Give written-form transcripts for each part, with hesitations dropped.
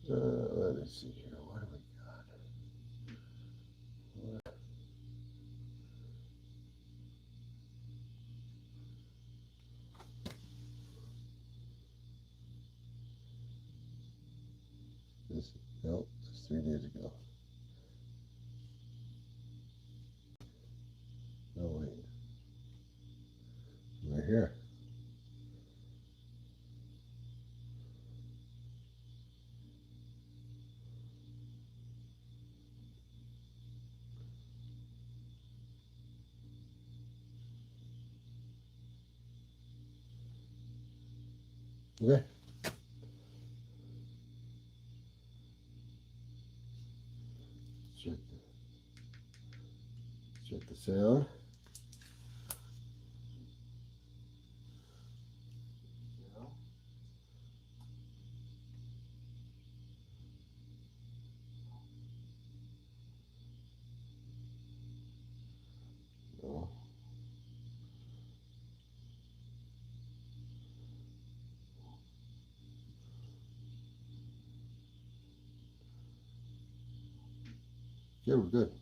Let me see here. What do we got? This, no, that's 3 days ago. No, wait. Right here. Okay. Check the sound. No. Yeah, we're good.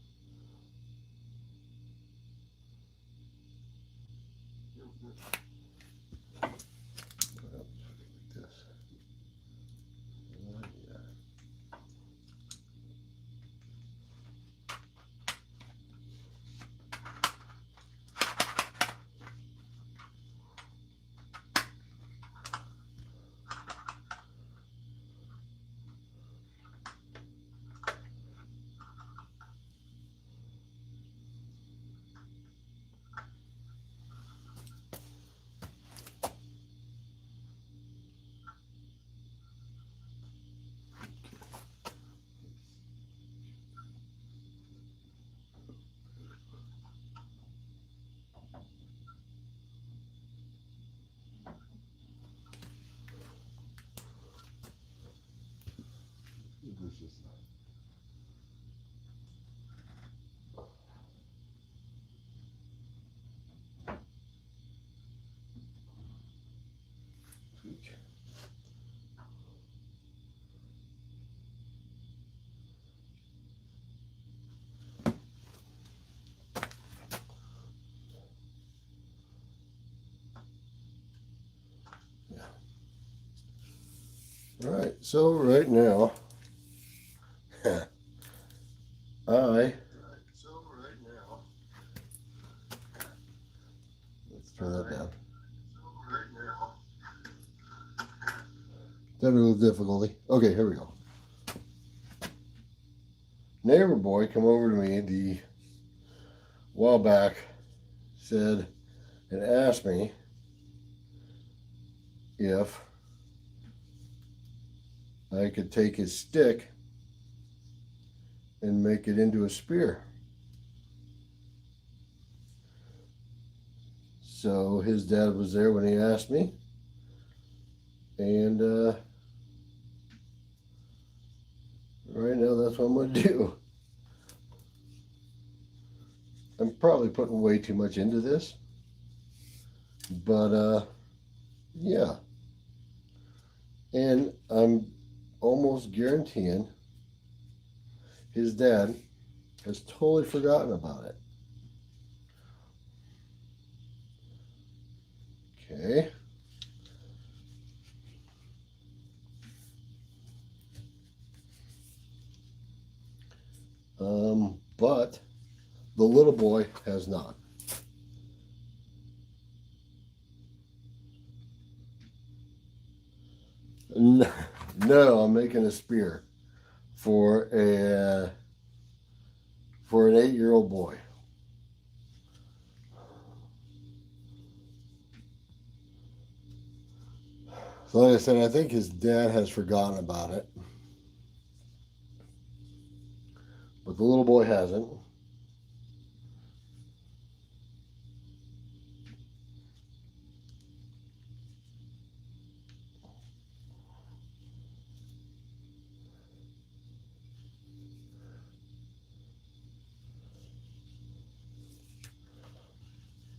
This is tweak. Yeah. All right. So right now, I. Let's turn that down. Technical difficulty. Okay, here we go. Neighbor boy come over to me the while back, said and asked me if I could take his stick and make it into a spear. So his dad was there when he asked me, and right now that's what I'm going to do. I'm probably putting way too much into this, but yeah. And I'm almost guaranteeing his dad has totally forgotten about it. Okay. But the little boy has not. No, I'm making a spear for an 8-year-old boy. So like I said, I think his dad has forgotten about it, but the little boy hasn't.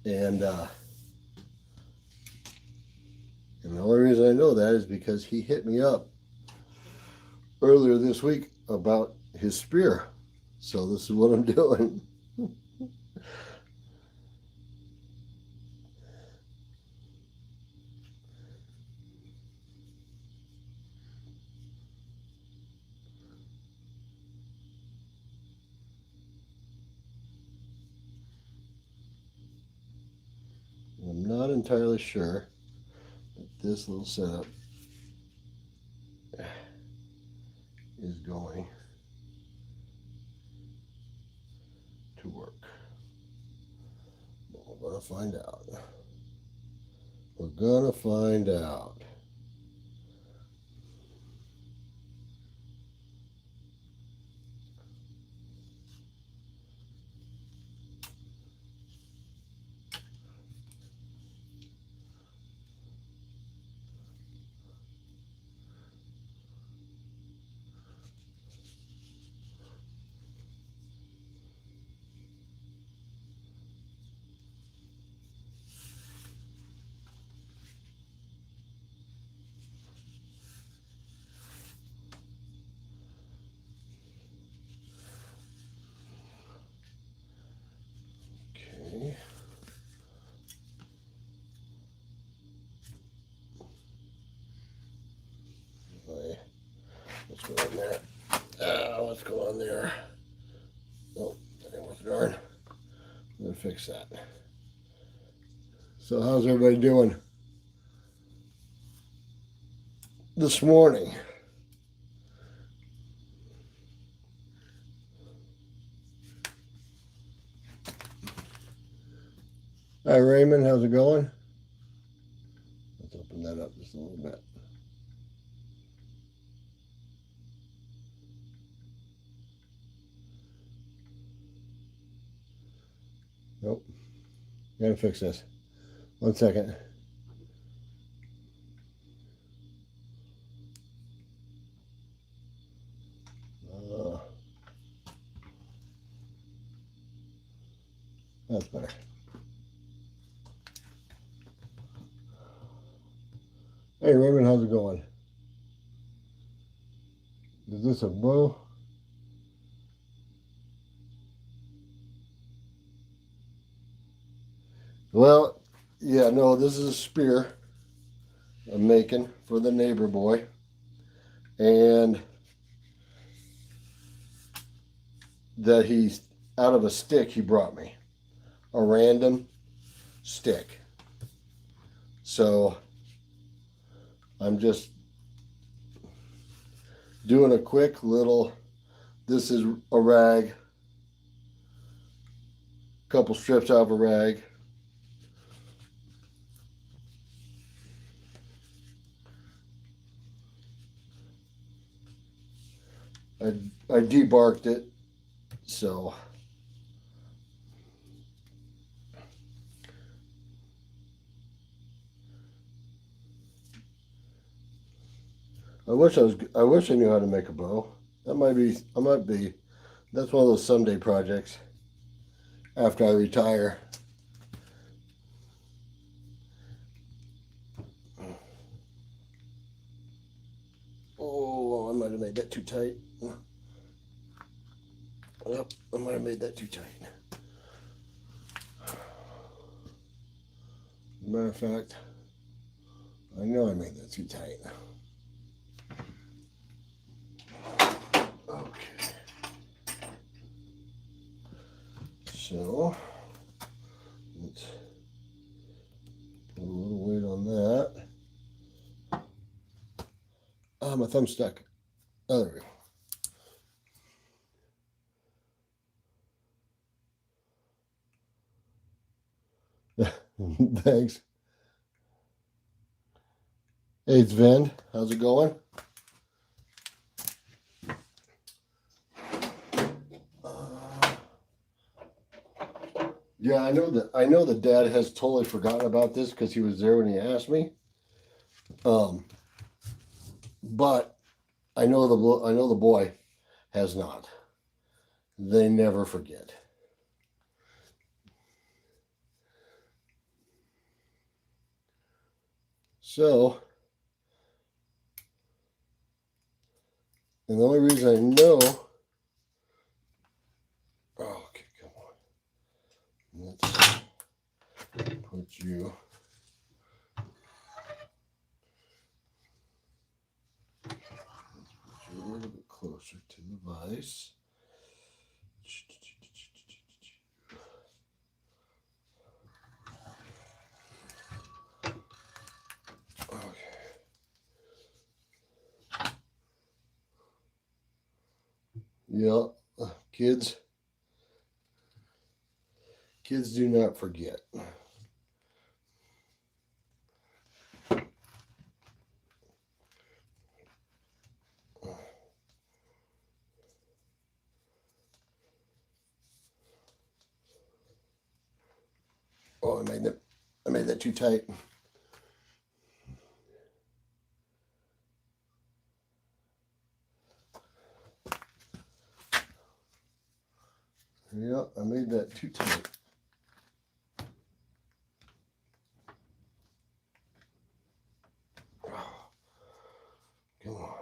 And the only reason I know that is because he hit me up earlier this week about his spear. So this is what I'm doing. I'm not entirely sure that this little setup is going to work. But we're going to find out. We're going to find out. Okay. Let's go in there. Let's go on there. Oh, that ain't worth a darn. I'm gonna fix that. So how's everybody doing this morning? Hi Raymond, how's it going? Let's open that up just a little bit. Nope. Gotta fix this. 1 second. That's better. Hey Raymond, how's it going? Is this a bow? Well, yeah, no, this is a spear I'm making for the neighbor boy. And that he's out of a stick he brought me. A random stick. So I'm just doing a quick little, this is a rag, couple strips out of a rag. I debarked it, so I wish I knew how to make a bow. That might be that's one of those someday projects after I retire. Oh, I might have made that too tight. Yep, I might have made that too tight. Matter of fact, I know I made that too tight. Okay. So, let's put a little weight on that. Ah, my thumb's stuck. Oh, there we go. Thanks. Hey, it's Vin. How's it going? Yeah, I know that Dad has totally forgotten about this because he was there when he asked me. But I know the boy has not. They never forget. So, And the only reason I know, oh, okay, come on. Let's put you. A little bit closer to the vise. Okay. Yeah, kids do not forget. Oh, I made that too tight. Yeah, I made that too tight. Oh, come on.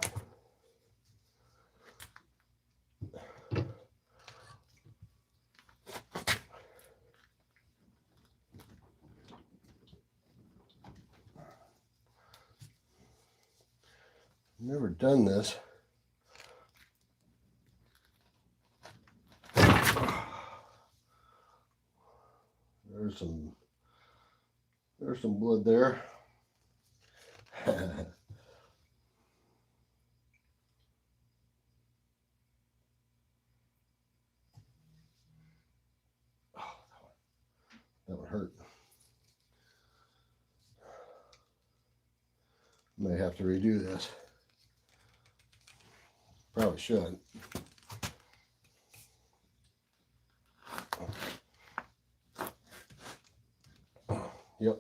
Never done this. There's some blood there. That would hurt. May have to redo this. Probably should. Yep.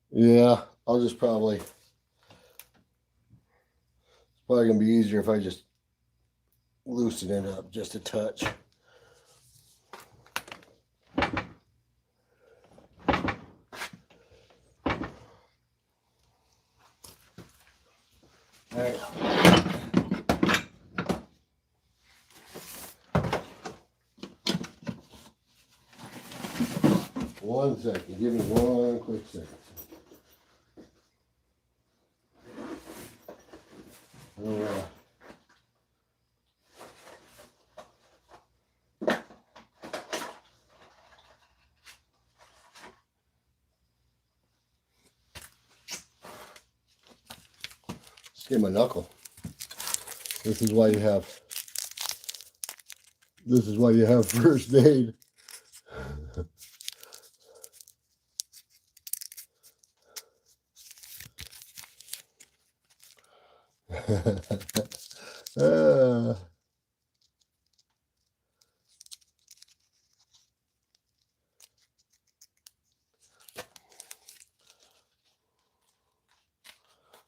Yeah, I'll just probably, it's probably going to be easier if I just loosen it up just a touch. All right. One second. Give me one quick second. All right. Skin my knuckle. This is why you have first aid.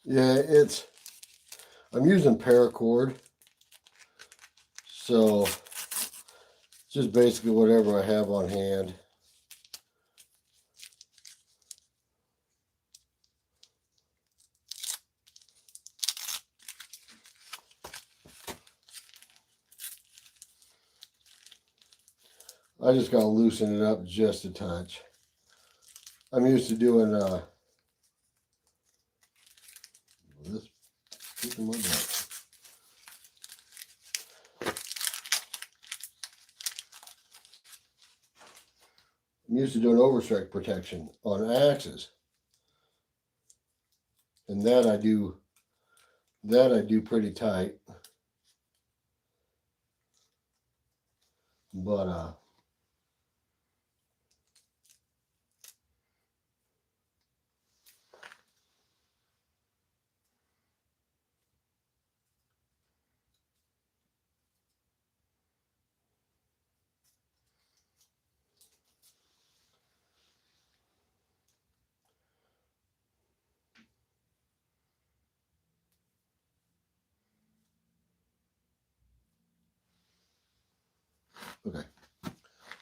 Yeah, I'm using paracord, so it's just basically whatever I have on hand. I just gotta loosen it up just a touch. I'm used to doing this kicking my butt. I'm used to doing overstrike protection on axes, and that I do pretty tight. But okay,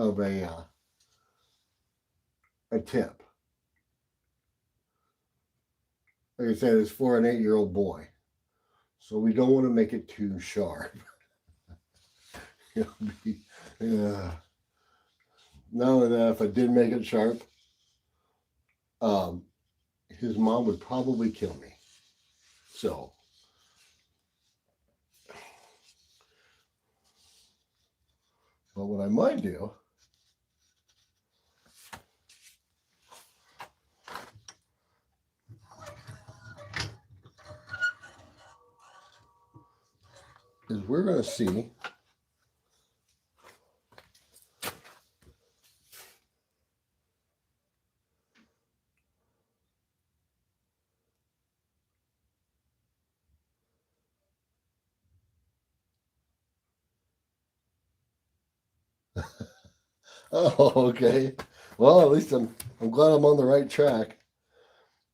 of a tip. Like I said, it's for an 8-year-old boy. So we don't want to make it too sharp. Yeah. Not only that, if I did make it sharp, his mom would probably kill me. So, but what I might do is we're going to see oh, okay. Well, at least I'm glad I'm on the right track.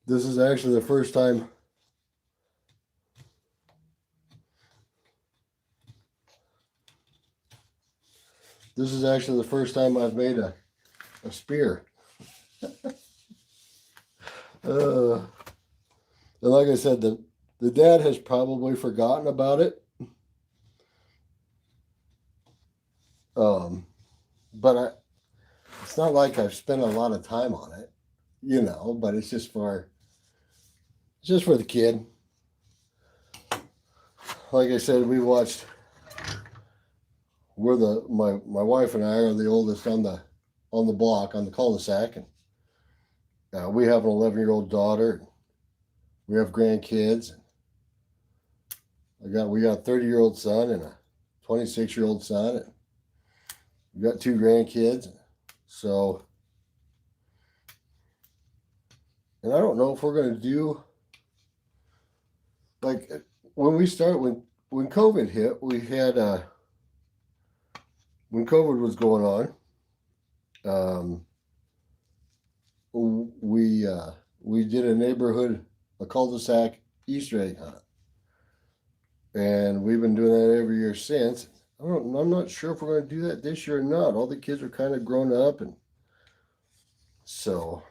This is actually the first time. This is actually the first time I've made a spear. And like I said, the dad has probably forgotten about it. But it's not like I've spent a lot of time on it, but it's just for the kid. Like I said, we watched. My wife and I are the oldest on the block, on the cul-de-sac, and we have an 11-year-old daughter. We have grandkids. We got a 30-year-old son and a 26-year-old son, and we got 2 grandkids. So, and I don't know if we're going to do, like, when COVID hit, we had when COVID was going on, we did a cul-de-sac Easter egg hunt, and we've been doing that every year since. I'm not sure if we're going to do that this year or not. All the kids are kind of grown up, and so.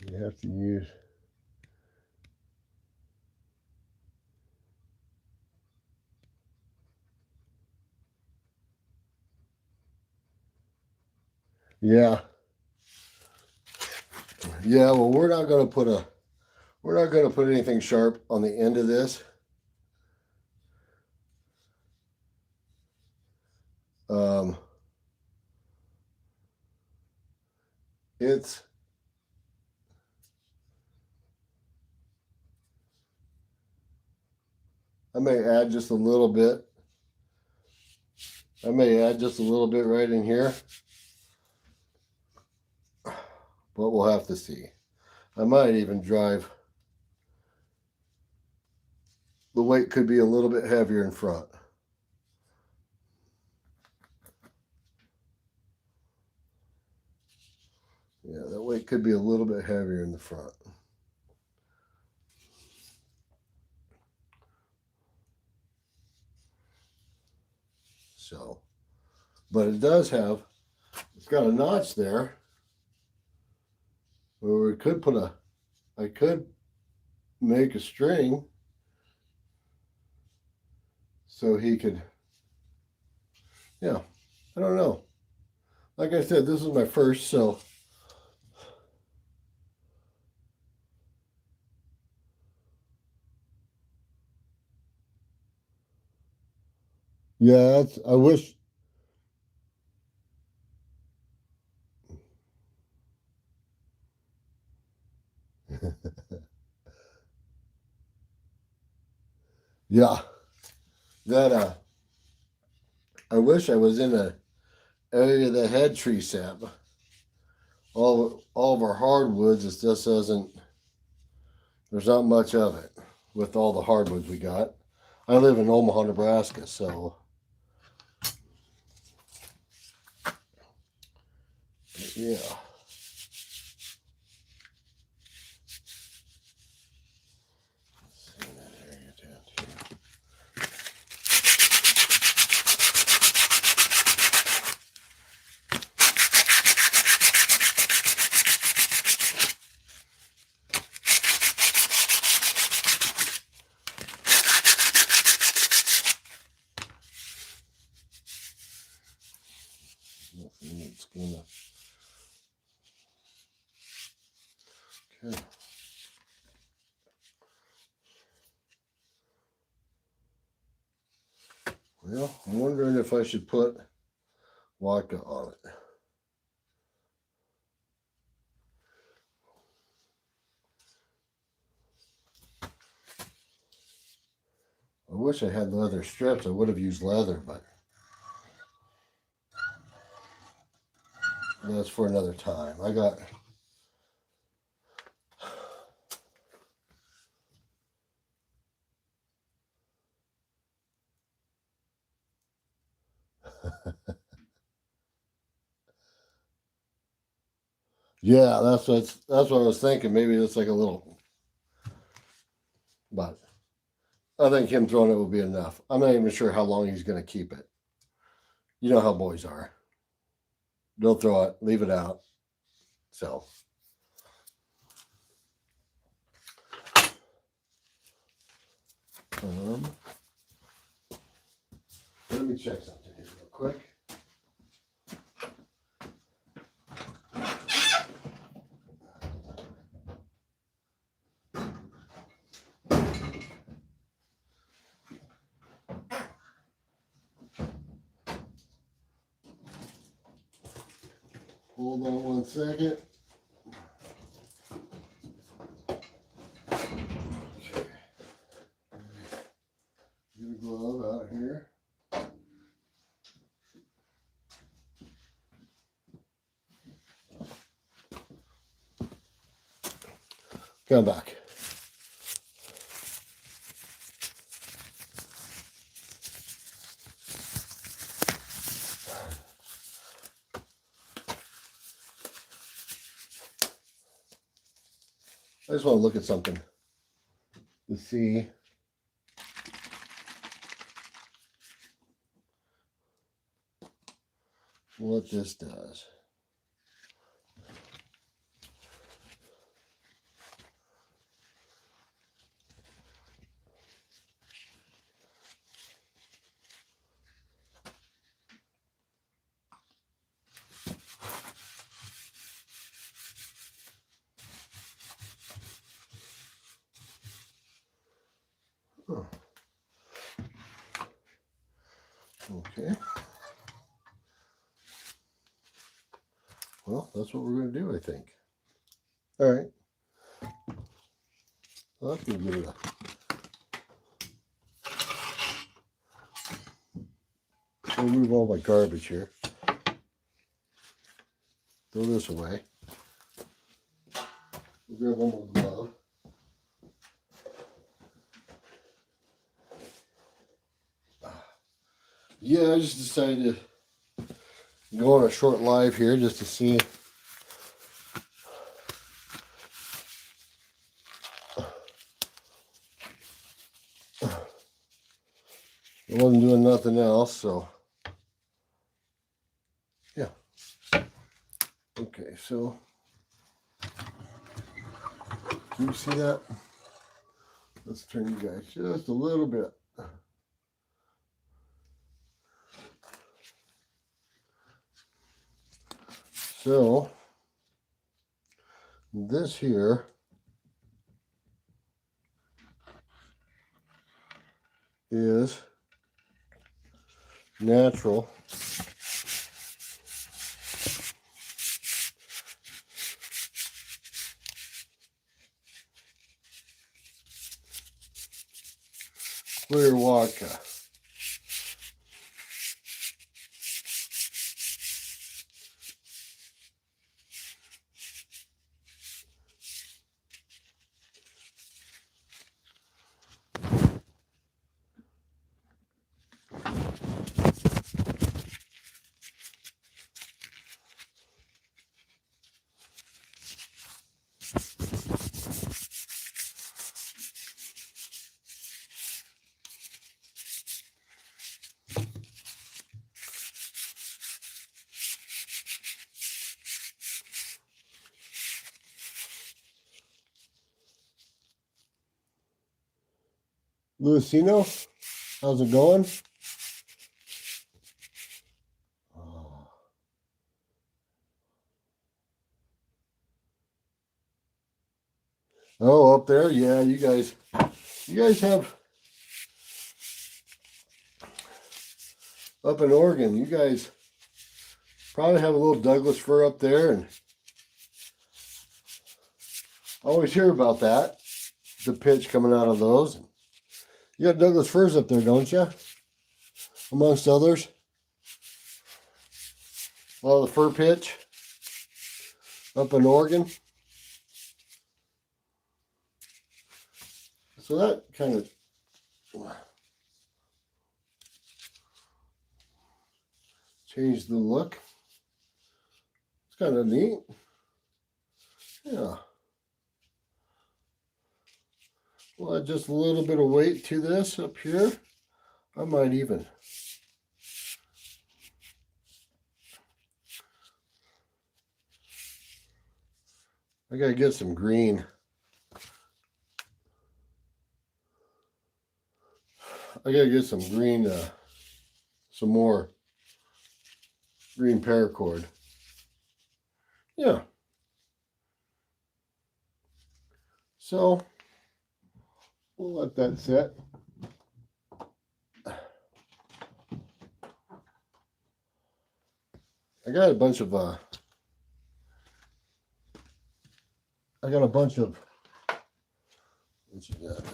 You have to use. Yeah. Yeah, well, we're not going to put anything sharp on the end of this. It's I may add just a little bit. Right in here. But we'll have to see. I might even drive. The weight could be a little bit heavier in front. Yeah, that weight could be a little bit heavier in the front. So, but it's got a notch there where I could make a string so he could, yeah, I don't know. Like I said, this is my first, so yeah, I wish. Yeah, that I wish I was in a area that had tree sap. All of our hardwoods, it just doesn't. There's not much of it with all the hardwoods we got. I live in Omaha, Nebraska, so yeah. It's gonna. Okay. Well, I'm wondering if I should put vodka on it. I wish I had leather strips. I would have used leather, but that's for another time. I got. Yeah, that's what I was thinking. Maybe it's like a little, but I think him throwing it will be enough. I'm not even sure how long he's going to keep it. You know how boys are. They'll throw it, leave it out. So, let me check something here real quick. Hold on one second. Okay. Get a glove out here. Come back. I just want to look at something to see what this does. Oh. Okay. Well, that's what we're going to do, I think. All right. Well, that's going to give it a... remove all my garbage here. Throw this away. We'll grab one more glove. Yeah, I just decided to go on a short live here just to see I wasn't doing nothing else, so yeah. Okay, so can you see that? Let's turn you guys just a little bit. So this here is natural clear vodka. Lucino, how's it going? Oh, up there, yeah, you guys have up in Oregon. You guys probably have a little Douglas fir up there, and I always hear about that. The pitch coming out of those. You got Douglas firs up there, don't you? Amongst others. A lot of the fir pitch up in Oregon. So that kind of changed the look. It's kind of neat. Yeah. We'll add just a little bit of weight to this up here. I might even. I gotta get some green. I gotta get some green, some more green paracord. Yeah. So we'll let that sit. I got a bunch of what you got?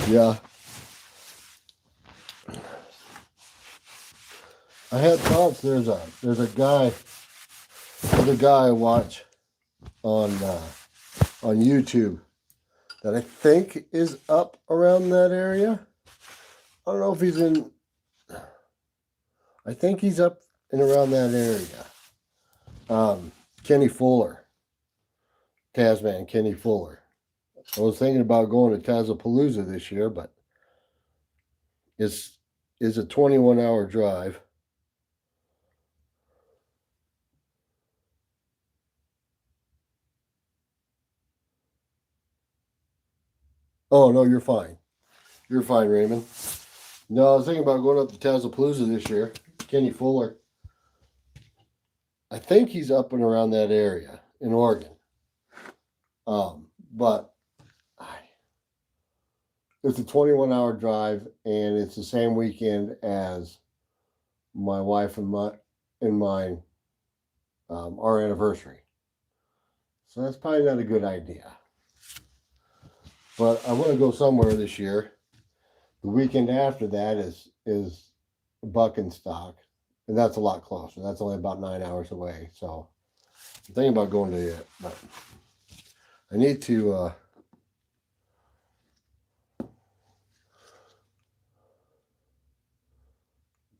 Yeah. I had thoughts. There's a guy, other guy I watch on YouTube that I think is up around that area. I don't know if he's in. I think he's up and around that area. Kenny Fuller, Tasman Kenny Fuller. I was thinking about going to Tazapalooza this year, but it's a 21-hour drive. Oh, no, you're fine. You're fine, Raymond. No, I was thinking about going up to Tazapalooza this year. Kenny Fuller. I think he's up and around that area in Oregon. But it's a 21-hour drive, and it's the same weekend as my wife and mine, our anniversary. So that's probably not a good idea. But I want to go somewhere this year. The weekend after that is Buck and Stock, and that's a lot closer. That's only about 9 hours away. So I'm thinking about going to it, but I need to let's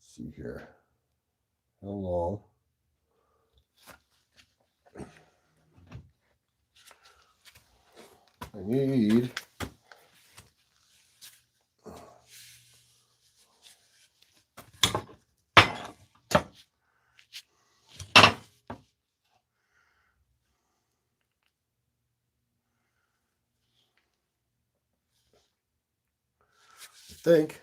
see here. How long? I need think.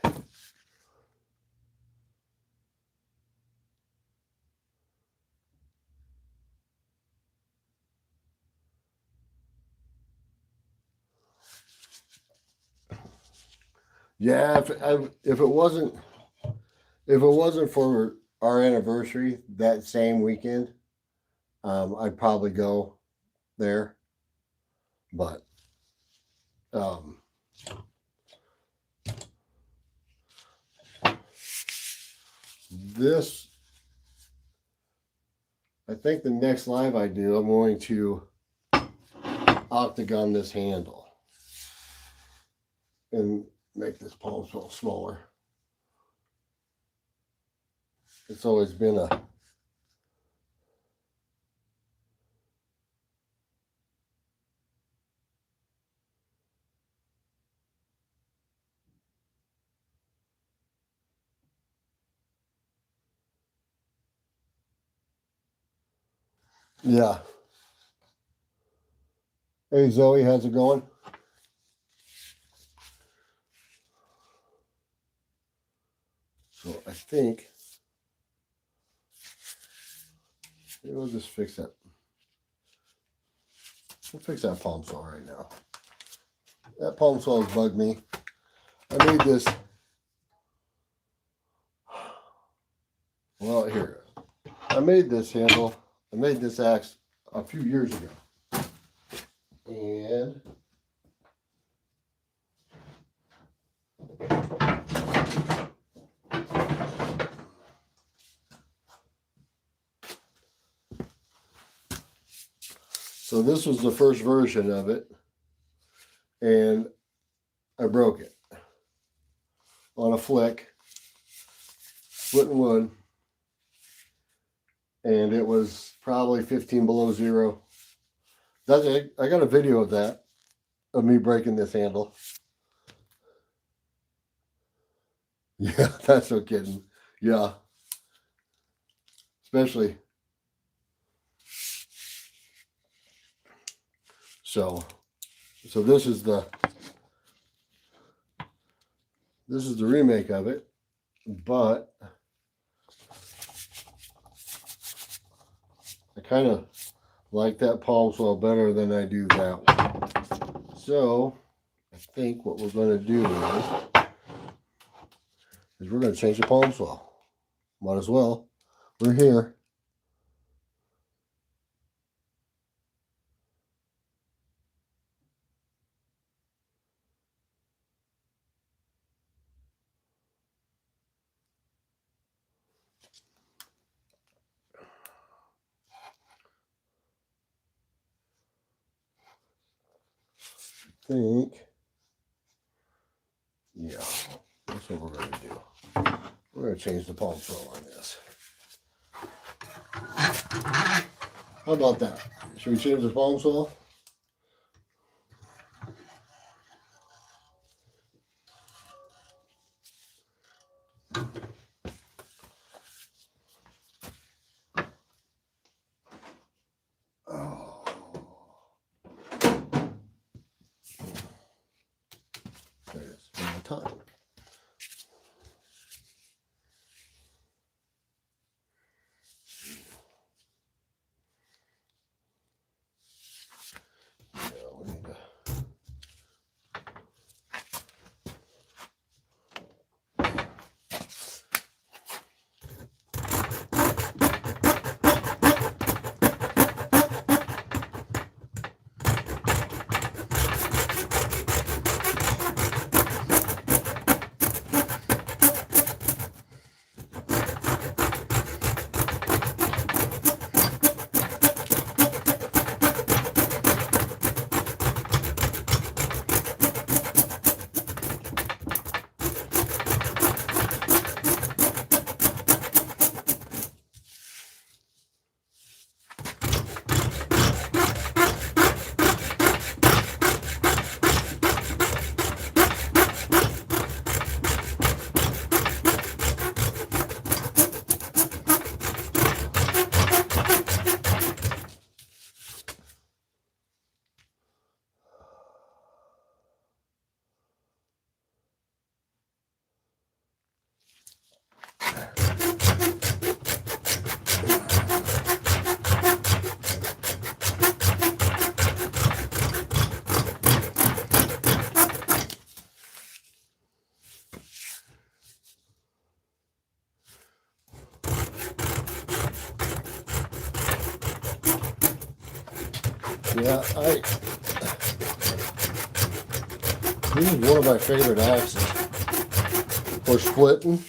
Yeah, if it wasn't for our anniversary that same weekend, I'd probably go there. But this, I think the next live I do, I'm going to octagon this handle and make this palm swell smaller. It's always been a yeah. Hey Zoe, how's it going? So I think we'll just fix that. We'll fix that palm swell right now. That palm swell has bugged me. I made this. Well, here. I made this handle. I made this axe a few years ago. And so this was the first version of it, and I broke it on a flick, splitting wood, and it was probably 15 below zero. I got a video of that, of me breaking this handle. Yeah, that's no kidding. Yeah, especially. So this is the remake of it, but I kind of like that palm swell better than I do that one. So I think what we're going to do is we're going to change the palm swell. Might as well. We're here. Yeah, that's what we're going to do. We're going to change the palm swell on this. How about that? Should we change the palm swell? Oh. There it is. One more time. Yeah, this is one of my favorite axes for splitting.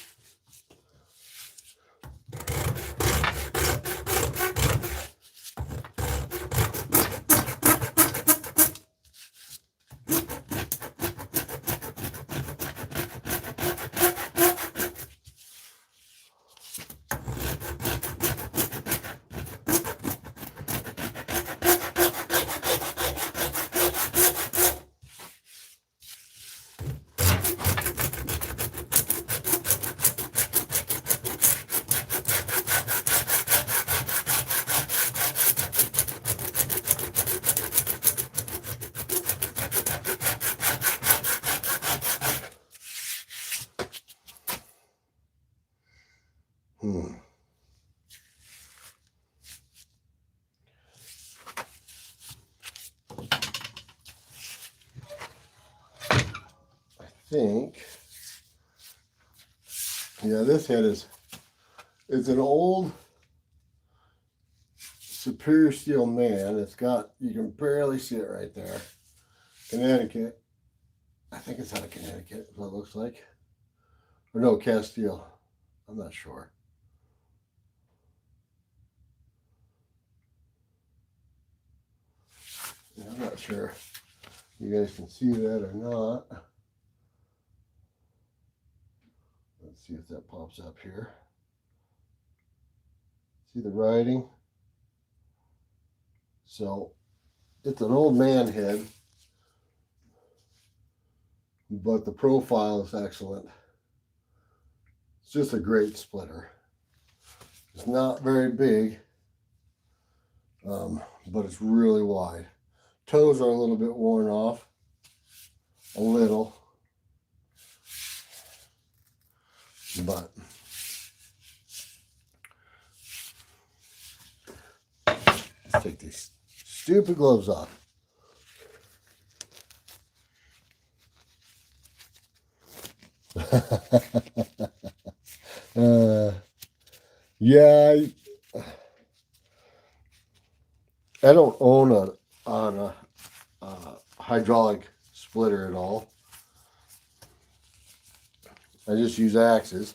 Think, yeah, this head it's an old Superior Steel Man. It's got, you can barely see it right there. Connecticut. I think it's out of Connecticut, is what it looks like. Or no, Castile. I'm not sure. Yeah, I'm not sure if you guys can see that or not. Let's see if that pops up here. See the writing? So it's an old man head, but the profile is excellent. It's just a great splitter. It's not very big, but it's really wide. Toes are a little bit worn off, a little, but let's take these stupid gloves off. Yeah, I don't own a hydraulic splitter at all. I just use axes.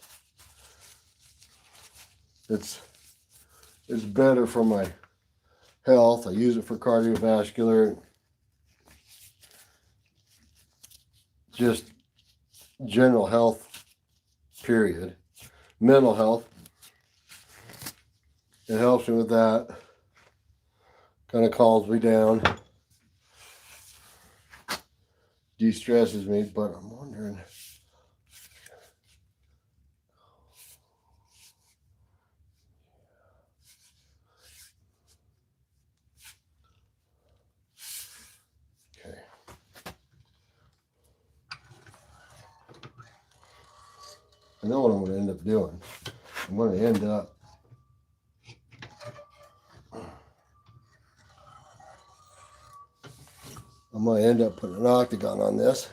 It's better for my health. I use it for cardiovascular, just general health, period. Mental health. It helps me with that. Kind of calms me down. De-stresses me, but I'm wondering. Okay. I know what I'm going to end up doing. I'm going to end up putting an octagon on this.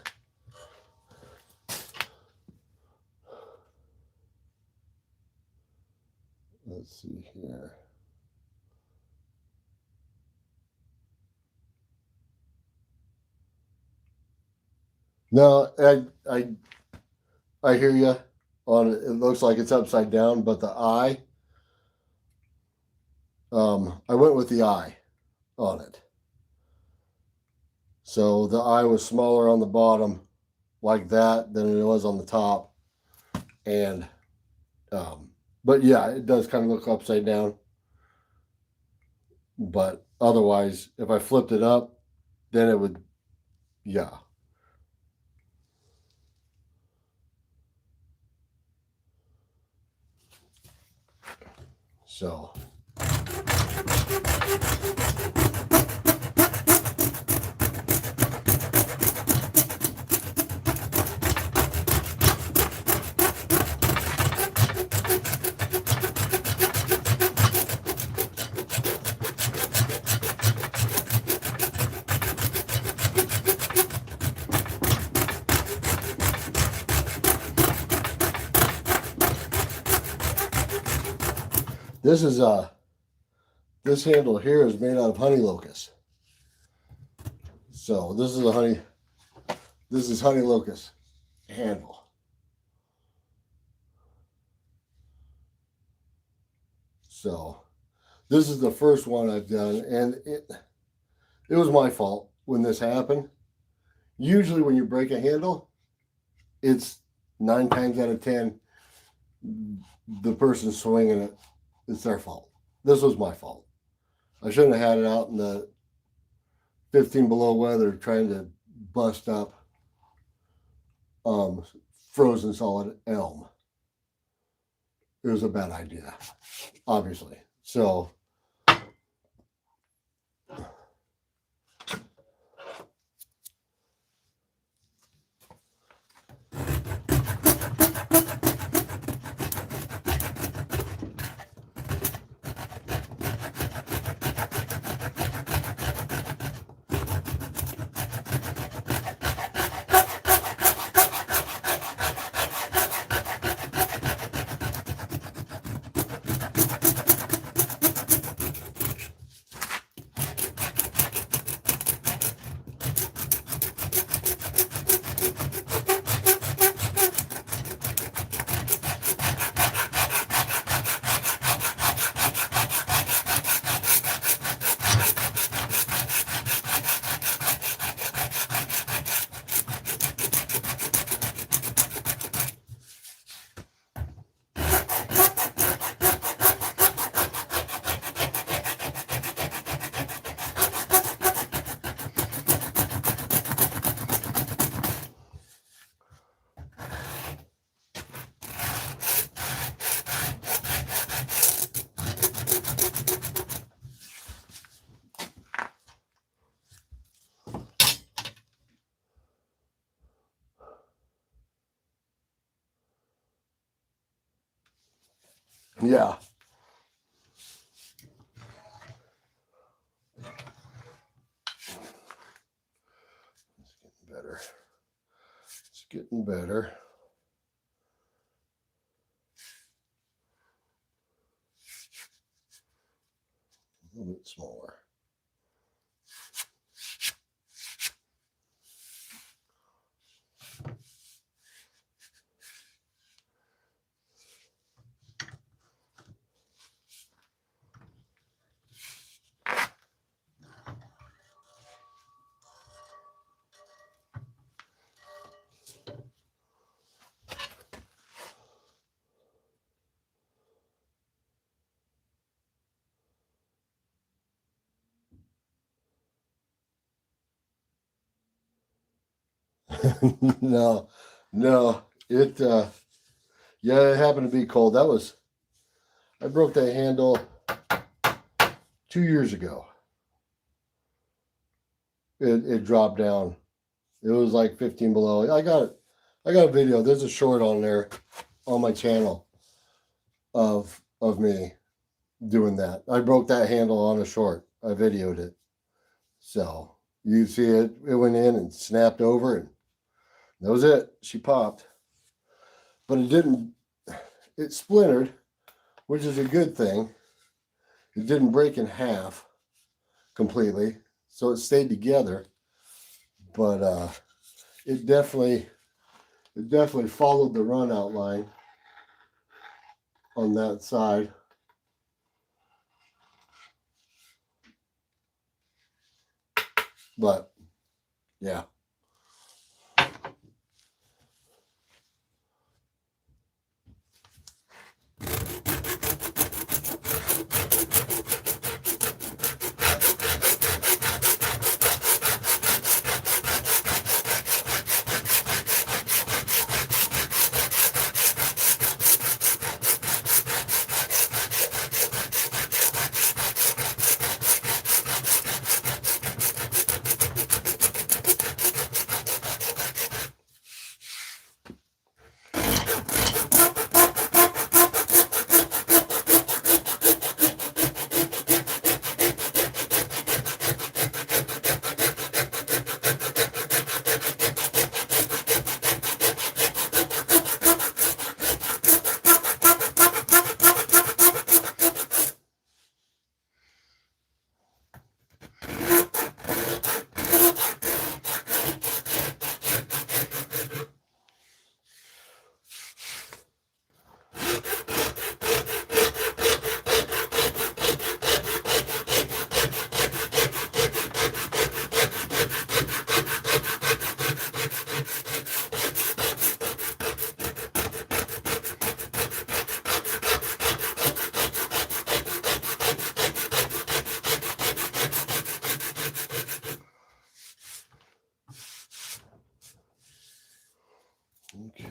Let's see here. No, I hear you on it. It looks like it's upside down, but the eye, I went with the eye on it. So the eye was smaller on the bottom like that than it was on the top. And, but yeah, it does kind of look upside down. But otherwise, if I flipped it up, then it would, yeah. So. This is this handle here is made out of honey locust. So this is honey locust handle. So this is the first one I've done, and it was my fault when this happened. Usually when you break a handle, it's 9 times out of 10 the person swinging it, it's their fault. This was my fault. I shouldn't have had it out in the 15 below weather trying to bust up frozen solid elm. It was a bad idea, obviously. So yeah. It's getting better. A little bit smaller. No, it yeah, it happened to be cold. I broke that handle 2 years ago. It dropped down. It was like 15 below. I got a video. There's a short on there on my channel of me doing that. I broke that handle on a short. I videoed it. So you see it went in and snapped over, and that was it. She popped. But it splintered, which is a good thing. It didn't break in half completely, so it stayed together. But it definitely followed the run outline on that side. But yeah. Okay.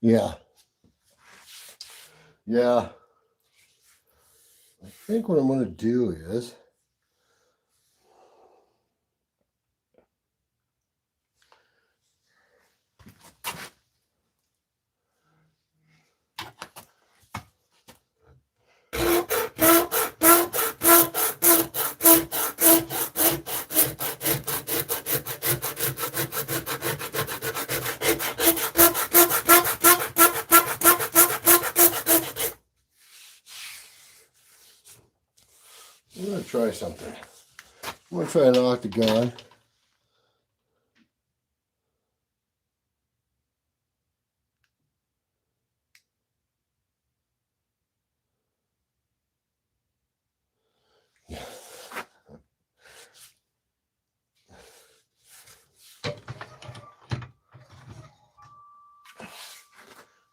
Yeah. Yeah. I think what I'm going to do is I'm going to try something. I'm going to try an octagon.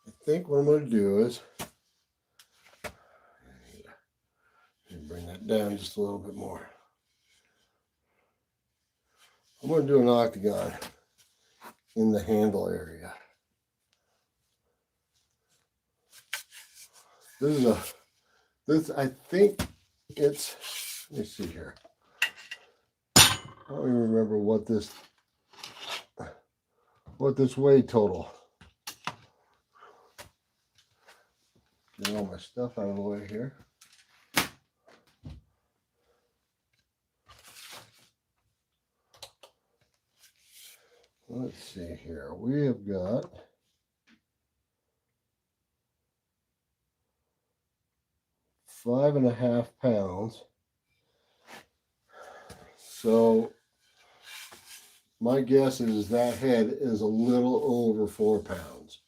I think what I'm going to do is bring that down just a little bit more. I'm going to do an octagon in the handle area. I think it's, let me see here. I don't even remember what this weighed total. Get all my stuff out of the way here. Let's see here. We have got 5.5 pounds. So my guess is that head is a little over 4 pounds.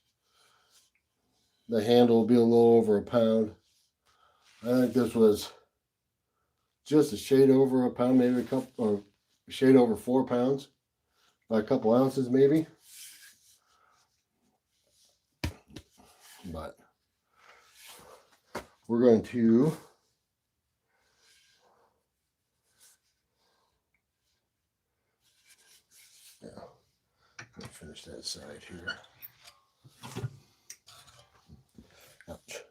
The handle will be a little over 1 pound. I think this was just a shade over 1 pound, maybe a shade over 4 pounds by a couple ounces maybe. But we're going to finish that side here. Ouch.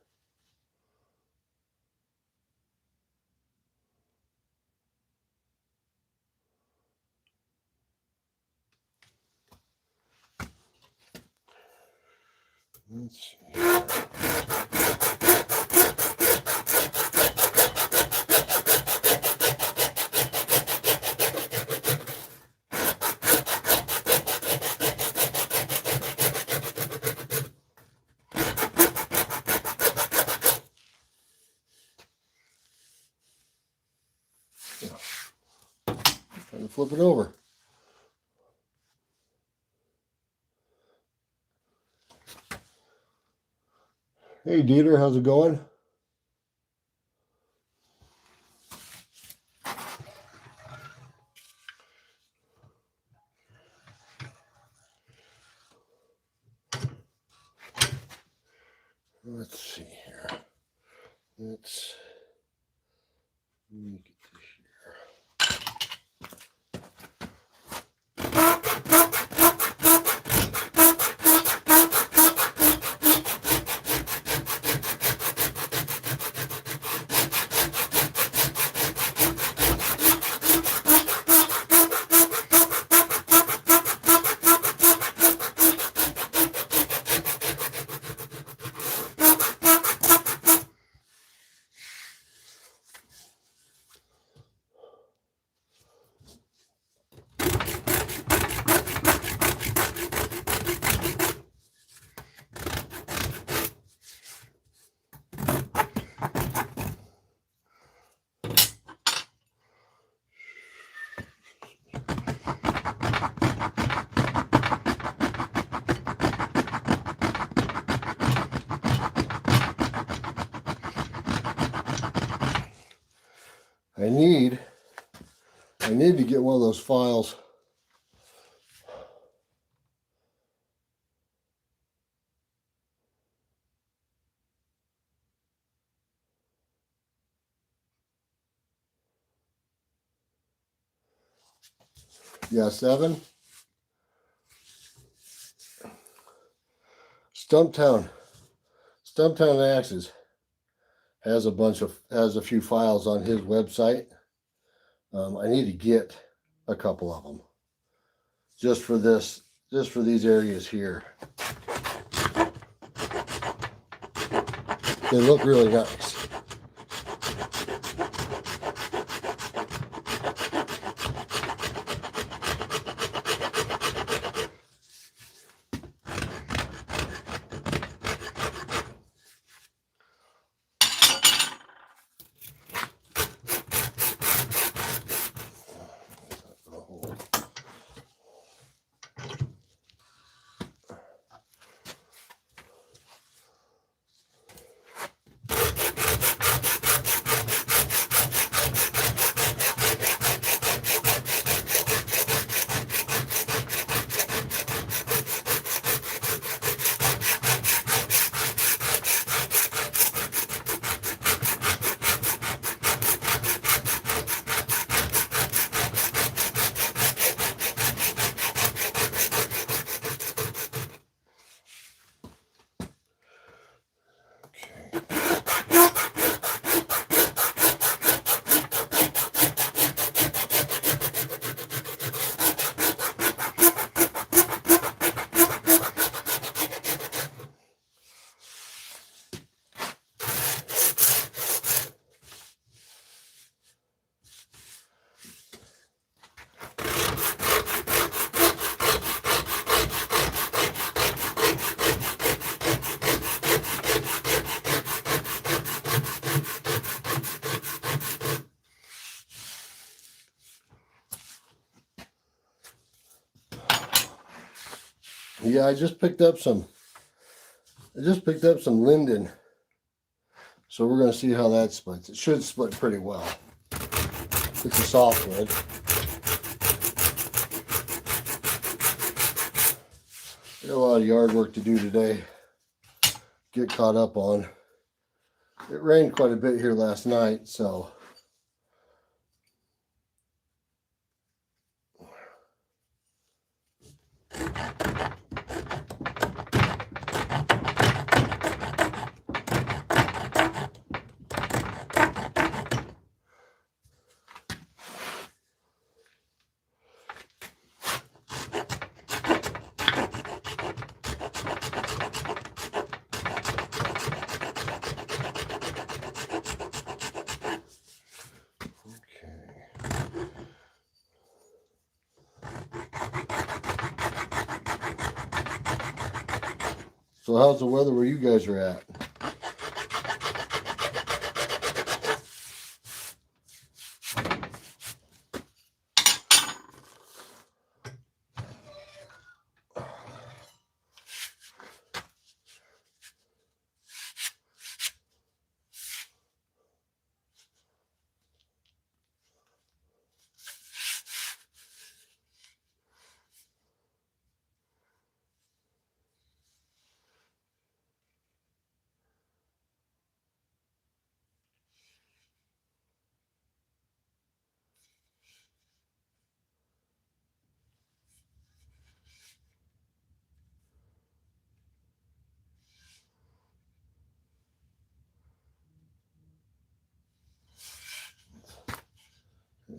Let's see. Trying to flip it over. Hey Dieter, how's it going? Let's see here. Let's get this here. I need to get one of those files. Yeah, 7. Stumptown Axes has a few files on his website. I need to get a couple of them just for these areas here. They look really nice. Yeah, I just picked up some linden. So we're going to see how that splits. It should split pretty well. It's a softwood. Got a lot of yard work to do today. Get caught up on. It rained quite a bit here last night, so So how's the weather where you guys are at?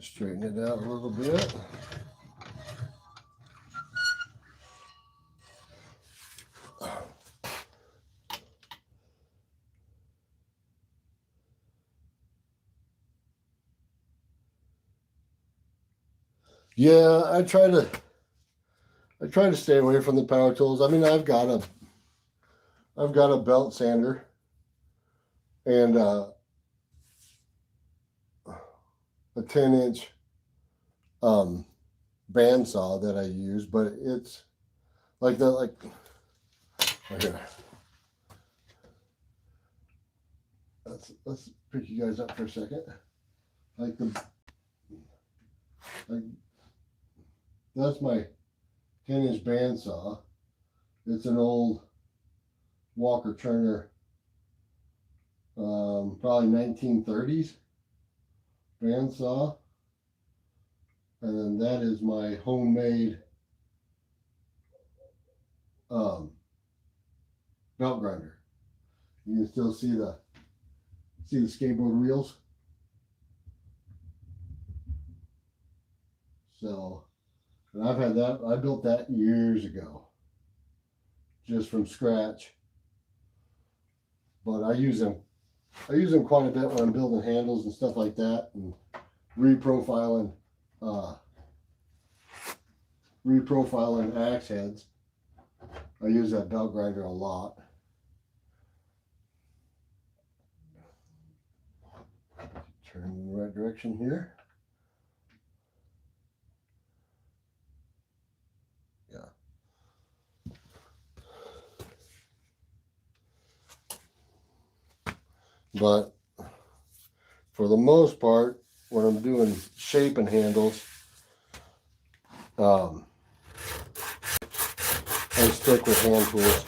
Straighten it out a little bit. Yeah, I try to stay away from the power tools. I mean, I've got a belt sander and a 10-inch bandsaw that I use, but it's like right here. Let's pick you guys up for a second. like that's my 10-inch bandsaw. It's an old Walker Turner, probably 1930s bandsaw. And then that is my homemade belt grinder. You can still see the skateboard wheels. So, and I've had that. I built that years ago, just from scratch. But I use them quite a bit when I'm building handles and stuff like that, and reprofiling axe heads. I use that belt grinder a lot. Turn in the right direction here. Yeah. But for the most part, when I'm doing shaping handles, I stick with hand tools.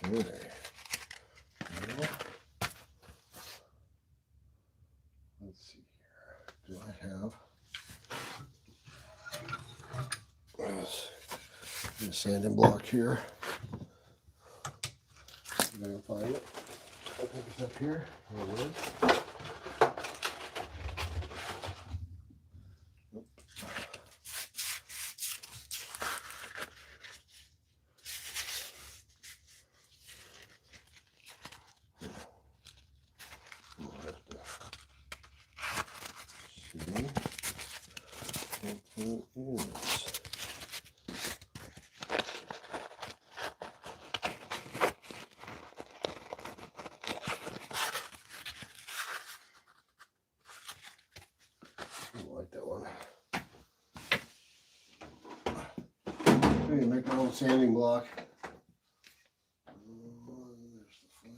Okay. Well, let's see here. Do I have a sanding block here? I'm gonna find it. I think it's up here. There it is. I like that one. I'm going to make my own sanding block. There's the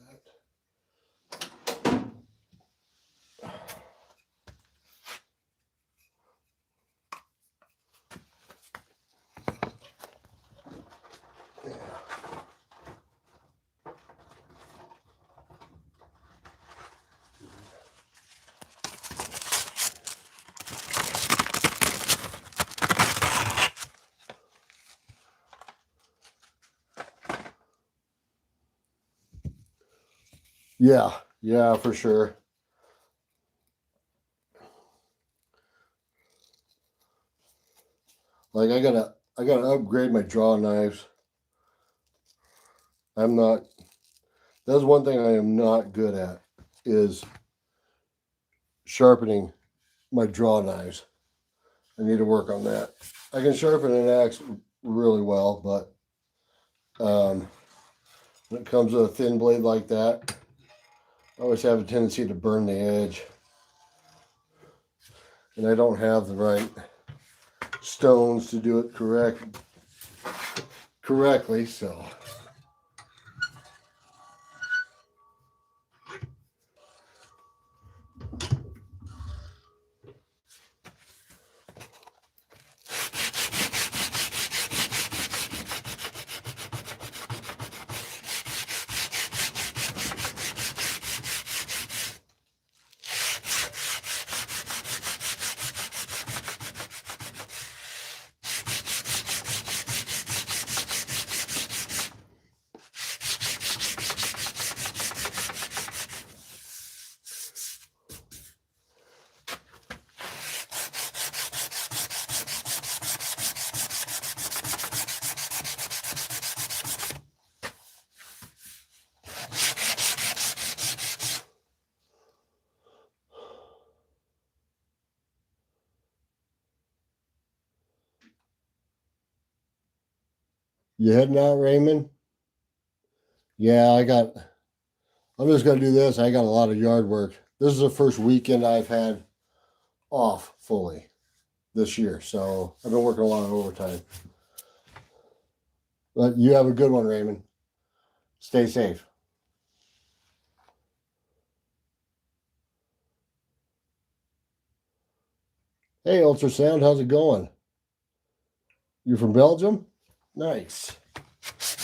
flat. Yeah, for sure. Like I gotta upgrade my draw knives. That's one thing I am not good at, is sharpening my draw knives. I need to work on that. I can sharpen an axe really well, but when it comes to a thin blade like that, I always have a tendency to burn the edge. And I don't have the right stones to do it correctly, so. You heading out, Raymond? Yeah, I'm just going to do this. I got a lot of yard work. This is the first weekend I've had off fully this year. So I've been working a lot of overtime. But you have a good one, Raymond. Stay safe. Hey, ultrasound, how's it going? You're from Belgium? Nice.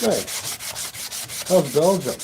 Nice. How's Belgium?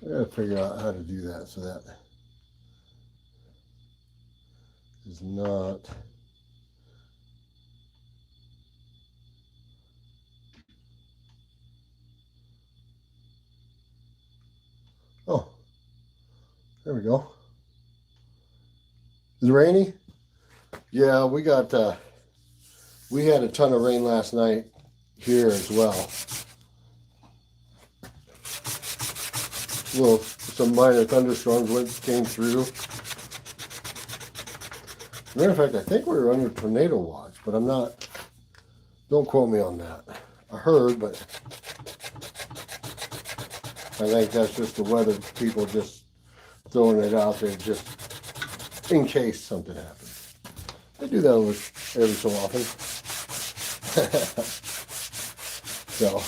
I gotta figure out how to do that so that is not. Oh, there we go. Is it rainy? Yeah, we had a ton of rain last night here as well. Some minor thunderstorms came through. Matter of fact, I think we were under tornado watch, but I'm not. Don't quote me on that. I heard, but I think that's just the weather people just throwing it out there just in case something happens. I do that every so often. So.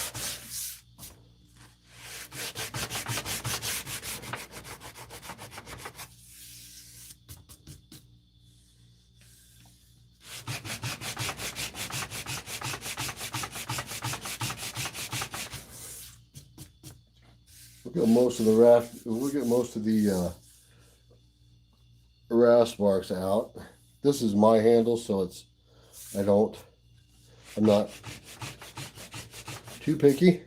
We'll get most of the rasp marks out. This is my handle, so I'm not too picky.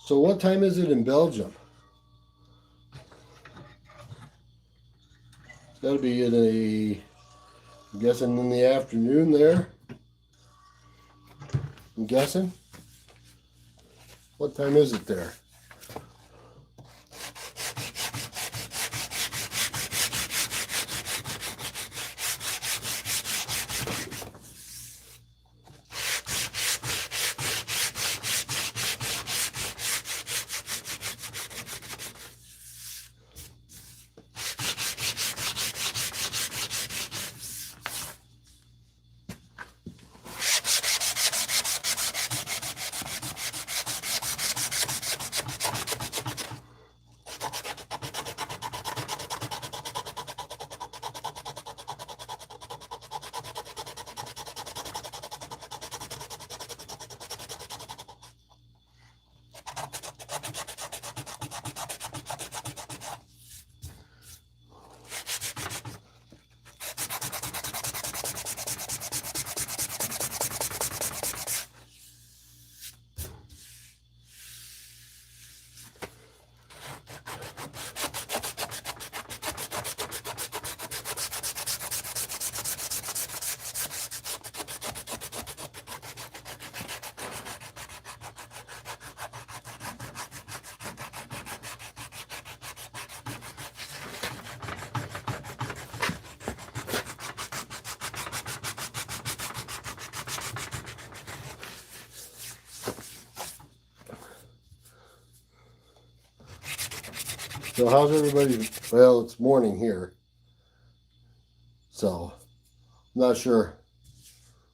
So what time is it in Belgium? It's got to be I'm guessing in the afternoon there. I'm guessing. What time is it there? So how's everybody? Well, it's morning here. So I'm not sure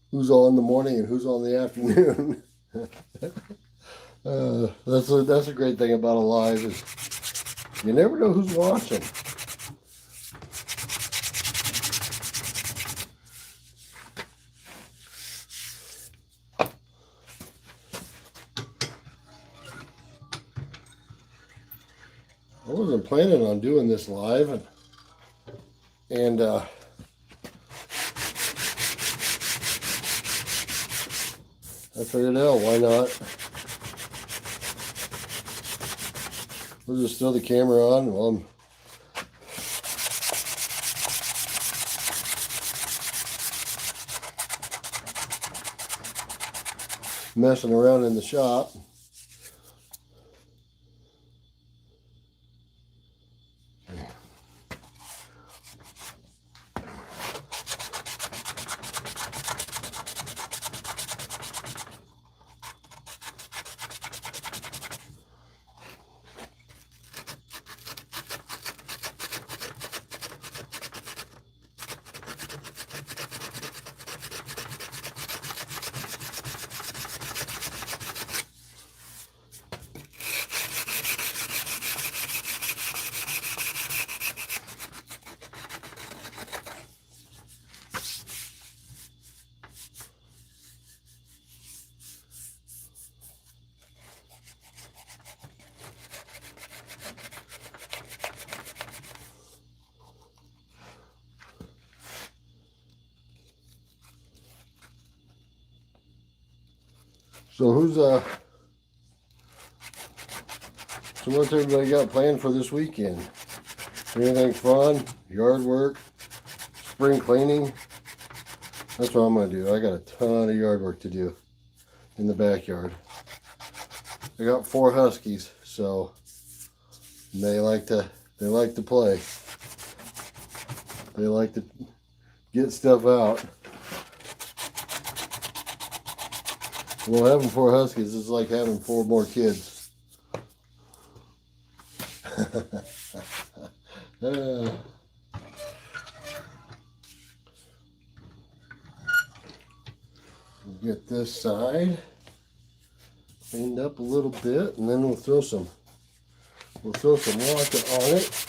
who's on in the morning and who's on in the afternoon. That's a great thing about a live is you never know who's watching. I wasn't planning on doing this live, and I figured out why not. We'll just throw the camera on while I'm messing around in the shop. So what's everybody got planned for this weekend? Anything fun? Yard work? Spring cleaning? That's what I'm gonna do. I got a ton of yard work to do in the backyard. I got 4 huskies, so they like to play. They like to get stuff out. Well, having 4 huskies is like having 4 more kids. Get this side cleaned up a little bit, and then we'll throw some water on it.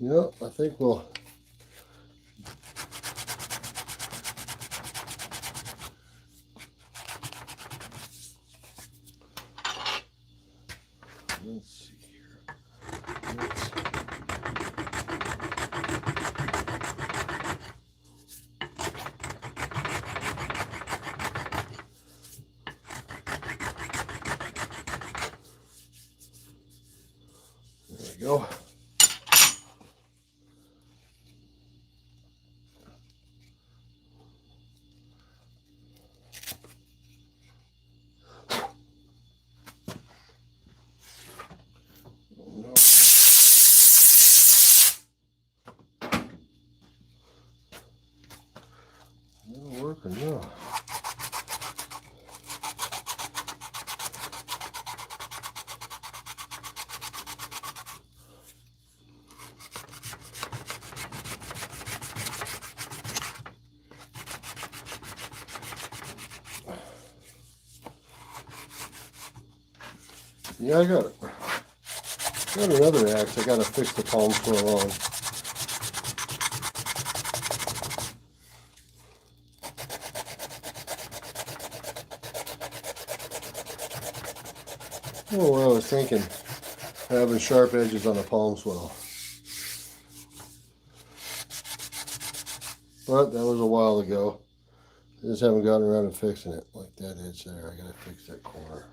Yep, I think we'll let's see here. There we go. Working now. Yeah, I got another axe. I got to fix the palm swirl on. Oh, well, I was thinking having sharp edges on a palm swell. Well, that was a while ago. I just haven't gotten around to fixing it. Like that edge there. I gotta fix that corner.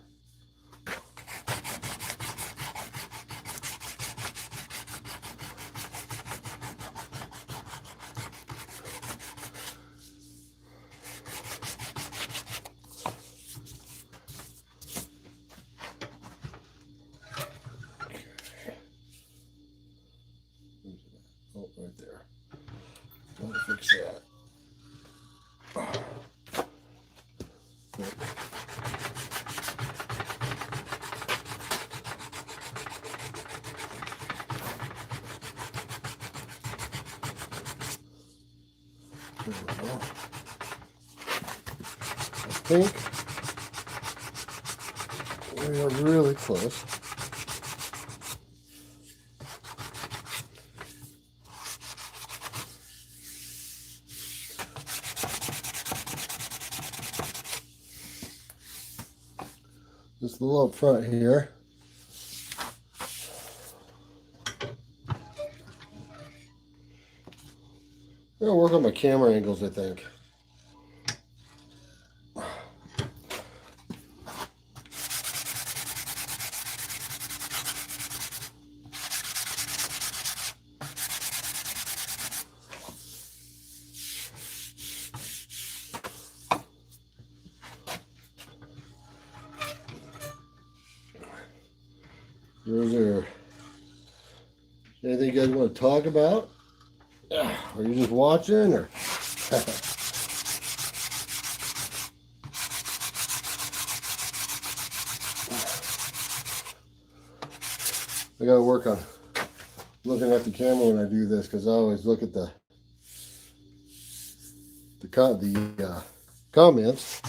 Oh, right there. Gotta fix that. There we go. I think we are really close. Just a little up front here. I'm gonna work on my camera angles, I think. Is there anything you guys want to talk about? Are you just watching, or? I gotta work on looking at the camera when I do this, because I always look at the comments.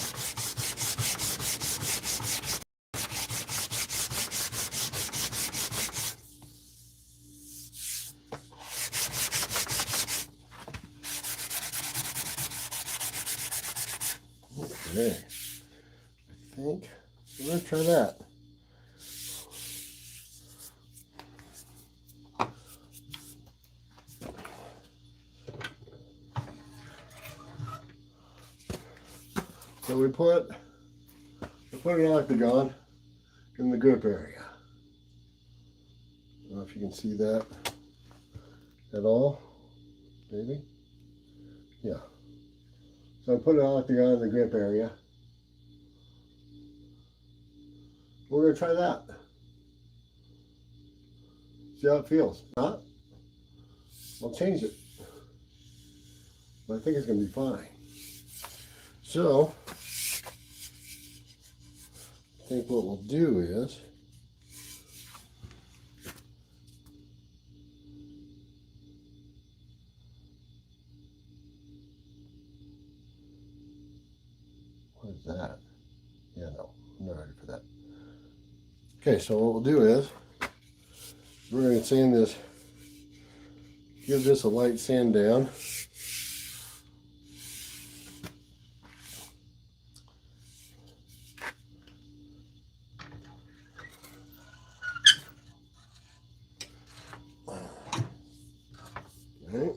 Okay, I think we're gonna try that. So we put an octagon in the grip area. I don't know if you can see that at all, maybe. Yeah. So I put an octagon in the grip area. We're going to try that. See how it feels. Not? I'll change it. But I think it's going to be fine. So, I think what we'll do is, what is that? Yeah, no, I'm not ready for that. Okay, so what we'll do is, we're going to sand this, give this a light sand down. Okay.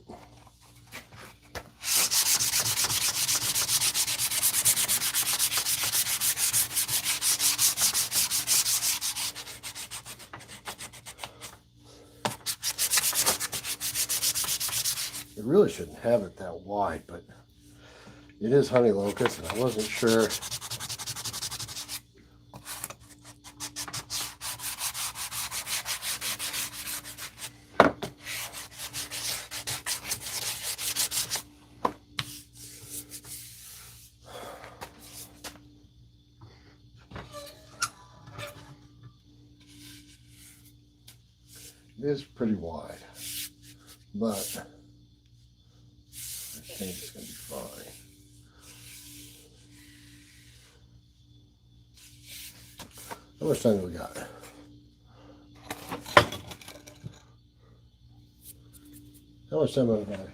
It really shouldn't have it that wide, but it is honey locust, and I wasn't sure. It is pretty wide, but I think it's going to be fine. How much time do we got? How much time do I have?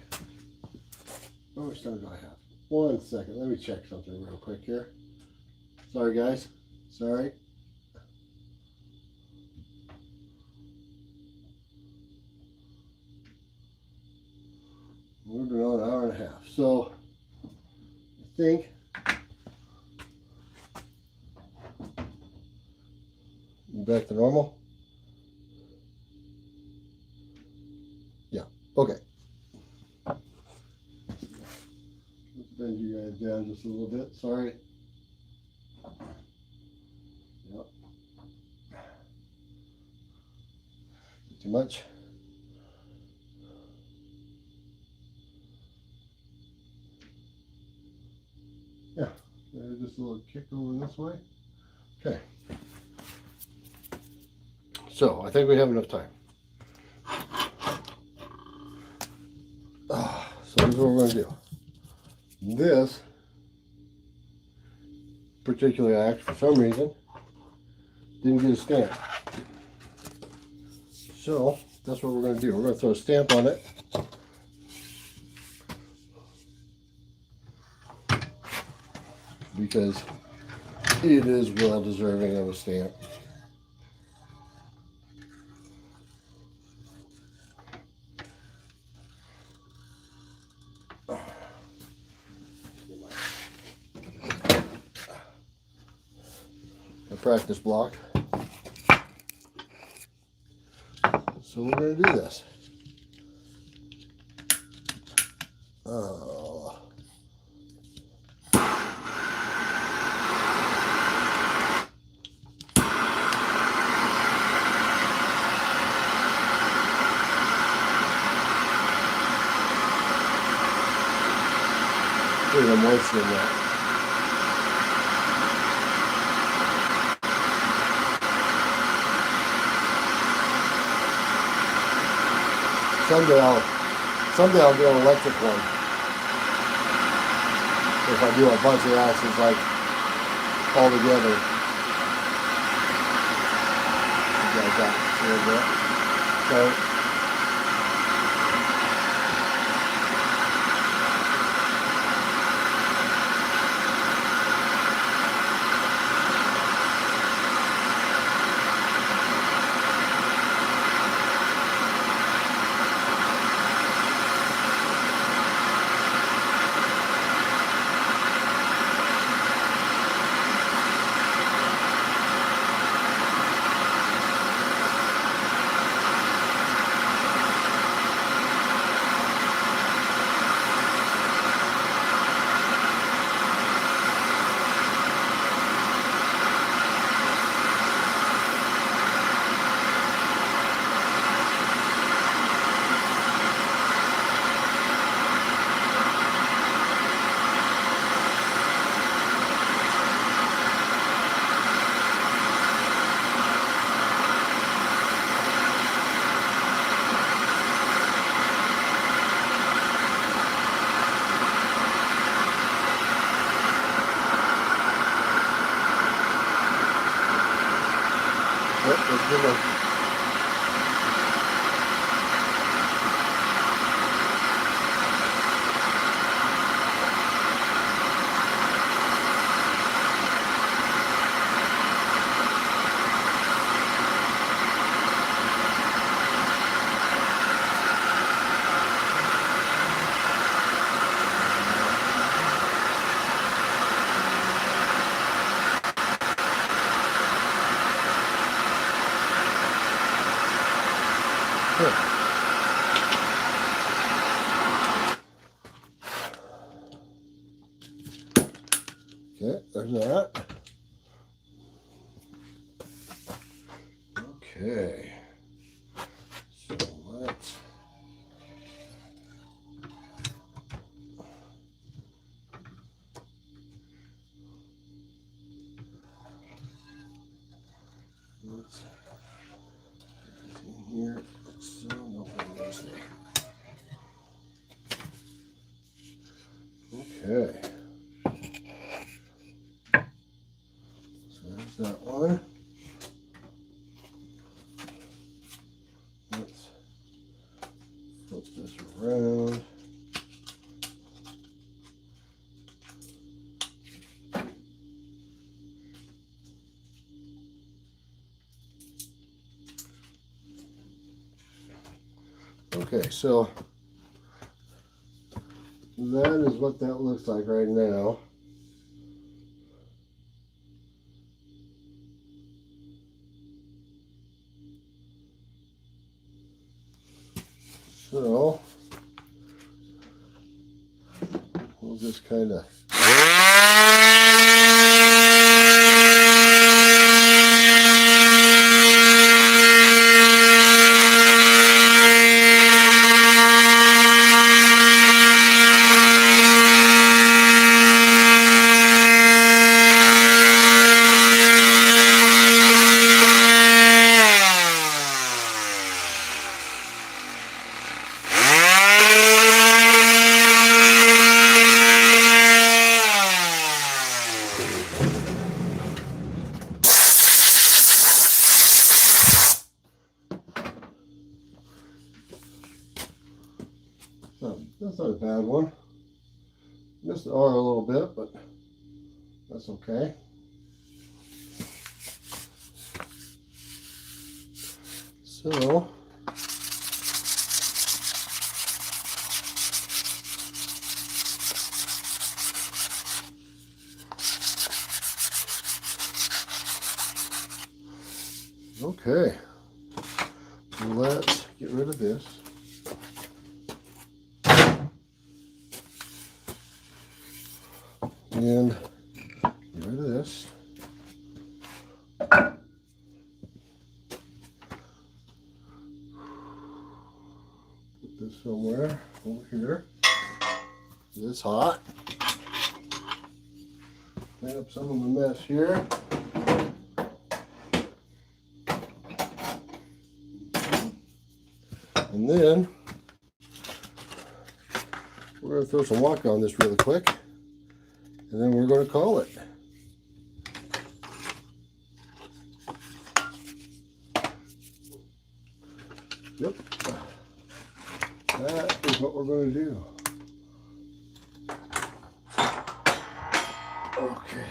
How much time do I have? 1 second. Let me check something real quick here. Sorry, guys. Sorry. We've been on an hour and a 1.5. So I think back to normal. Yeah, okay. Let's bend you guys down just a little bit. Sorry. Yep. Too much. Yeah, just a little kick over this way. Okay. So I think we have enough time. So this is what we're going to do. This particular axe, for some reason, didn't get a stamp. So that's what we're going to do. We're going to throw a stamp on it. Because it is well deserving of a stamp. A practice block. So we're going to do this. There's a moisture in that. Someday I'll do an electric one. If I do a bunch of axes like all together. You guys got it. See that? So let's do it. Okay, there's that. Okay. So let's put this in here. So nothing goes there. Okay. So there's that one. Let's flip this around. Okay, so that is what that looks like right now. So we'll just kind of that's not a bad one. Missed the R a little bit, but that's okay. So okay, let's get rid of this. And get rid of this. Put this somewhere over here. It's hot. Clean up some of the mess here. And then we're going to throw some water on this really quick. And then we're going to call it. Yep. That is what we're going to do. Okay.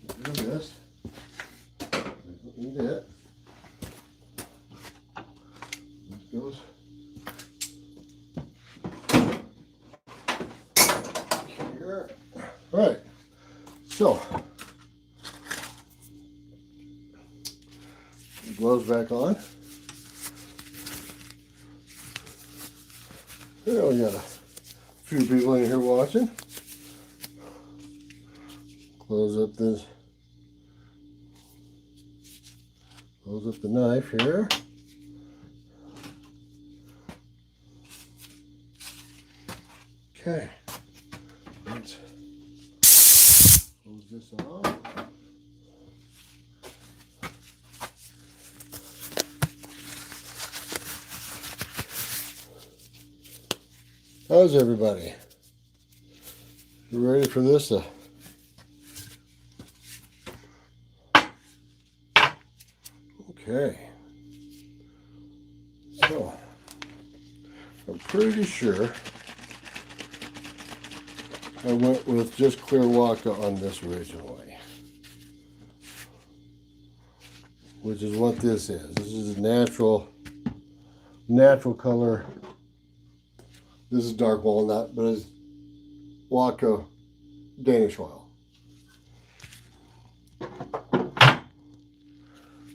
Get rid of this. I don't need it. This goes. Here. All right. So, gloves back on. There we got a few people in here watching. Close up this. Close up the knife here. Okay. Let's close this off. How's everybody? You ready for this? Okay. So, I'm pretty sure I went with just clear waka on this originally, which is what this is. This is a natural color. This is dark walnut, but it's waka Danish oil.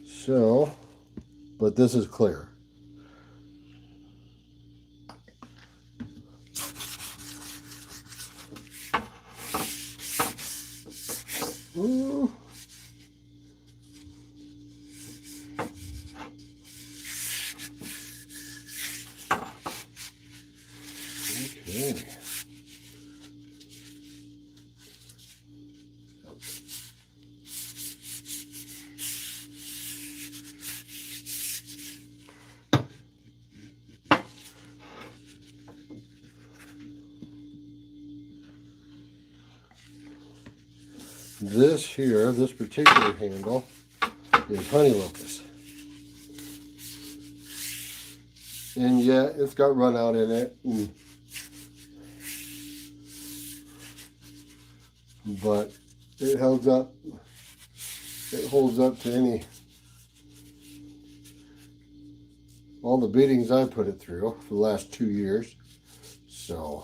So, but this is clear. Ooh. Okay. This here, this particular handle is honey locust. And yeah, it's got run out in it. But it holds up. It holds up to all the beatings I put it through for the last 2 years. So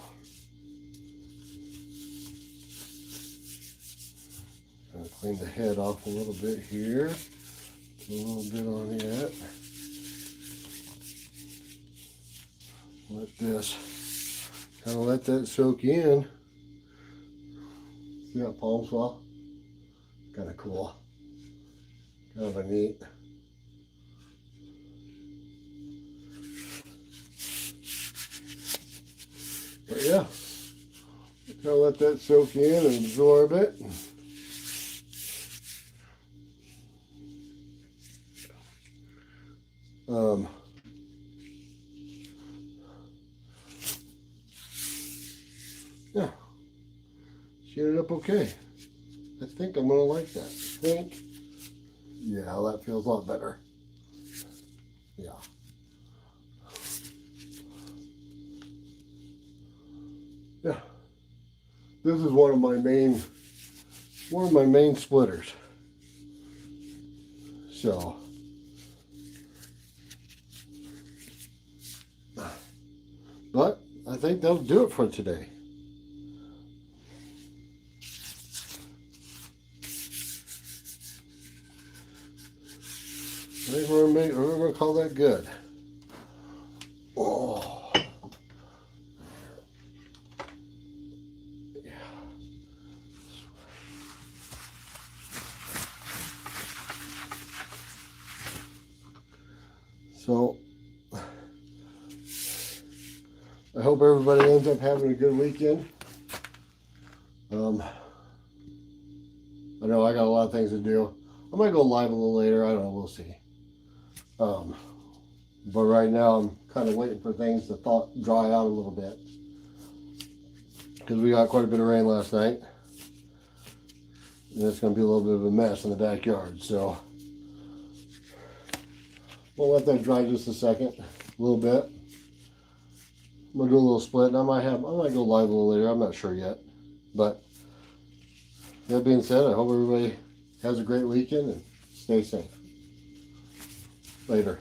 gonna clean the head off a little bit here. A little bit on that. Let that soak in. See that palm swell? Kind of cool. Kind of a neat. But yeah, kind of let that soak in and absorb it. Yeah, she ended up okay. I think I'm gonna like that. I think, yeah, that feels a lot better. Yeah. Yeah. This is one of my main splitters. So, but I think that'll do it for today. I think we're gonna call that good. Oh. Yeah. So I hope everybody ends up having a good weekend. I know I got a lot of things to do. I might go live a little later. I don't know. We'll see. But right now I'm kind of waiting for things to dry out a little bit, because we got quite a bit of rain last night, and it's going to be a little bit of a mess in the backyard. So we'll let that dry just a second, a little bit. I'm gonna do a little split, and I might go live a little later. I'm not sure yet, but that being said, I hope everybody has a great weekend and stay safe. Later.